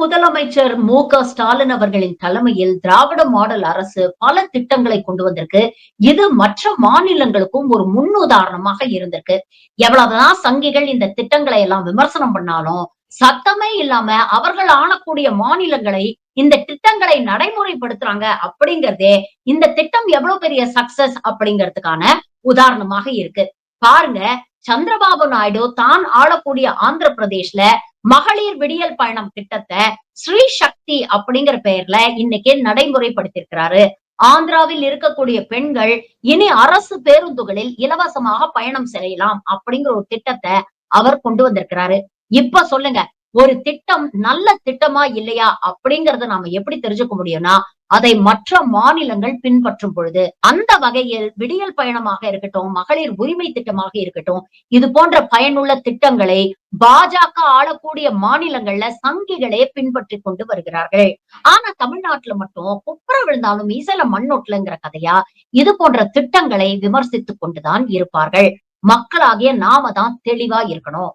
முதலமைச்சர் மு.க. ஸ்டாலின் அவர்களின் தலைமையில் திராவிட மாடல் அரசு பல திட்டங்களை கொண்டு வந்திருக்கு. இது மற்ற மாநிலங்களுக்கும் ஒரு முன்னுதாரணமாக இருந்திருக்கு. எவ்வளவுதான் சங்கிகள் இந்த திட்டங்களை எல்லாம் விமர்சனம் பண்ணாலும், சத்தமே இல்லாம அவர்கள் ஆளக்கூடிய மாநிலங்களை இந்த திட்டங்களை நடைமுறைப்படுத்துறாங்க அப்படிங்கிறதே இந்த திட்டம் எவ்வளவு பெரிய சக்சஸ் அப்படிங்கிறதுக்கான உதாரணமாக இருக்கு. பாருங்க, சந்திரபாபு நாயுடு தான் ஆளக்கூடிய ஆந்திர பிரதேஷ்ல மகளிர் விடியல் பயணம் திட்டத்தை ஸ்ரீ சக்தி அப்படிங்கிற பெயர்ல இன்னைக்கு நடைமுறைப்படுத்தியிருக்கிறாரு. ஆந்திராவில் இருக்கக்கூடிய பெண்கள் இனி அரசு பேருந்துகளில் இலவசமாக பயணம் செய்யலாம் அப்படிங்கிற ஒரு திட்டத்தை அவர் கொண்டு வந்திருக்கிறாரு. இப்ப சொல்லுங்க, ஒரு திட்டம் நல்ல திட்டமா இல்லையா அப்படிங்கறத நாம எப்படி தெரிஞ்சுக்க முடியும்னா, அதை மற்ற மாநிலங்கள் பின்பற்றும் பொழுது. அந்த வகையில் விடியல் பயணமாக இருக்கட்டும், மகளிர் உரிமை திட்டமாக இருக்கட்டும், இது போன்ற பயனுள்ள திட்டங்களை பாஜக ஆளக்கூடிய மாநிலங்கள்ல சங்கிகளே பின்பற்றிக் கொண்டு வருகிறார்கள். ஆனா தமிழ்நாட்டுல மட்டும் குப்புற விழுந்தாலும் மீசையில மண்ணொட்டலங்கிற கதையா இது போன்ற திட்டங்களை விமர்சித்துக் கொண்டுதான் இருப்பார்கள். மக்களாகிய நாம தான் தெளிவா இருக்கணும்.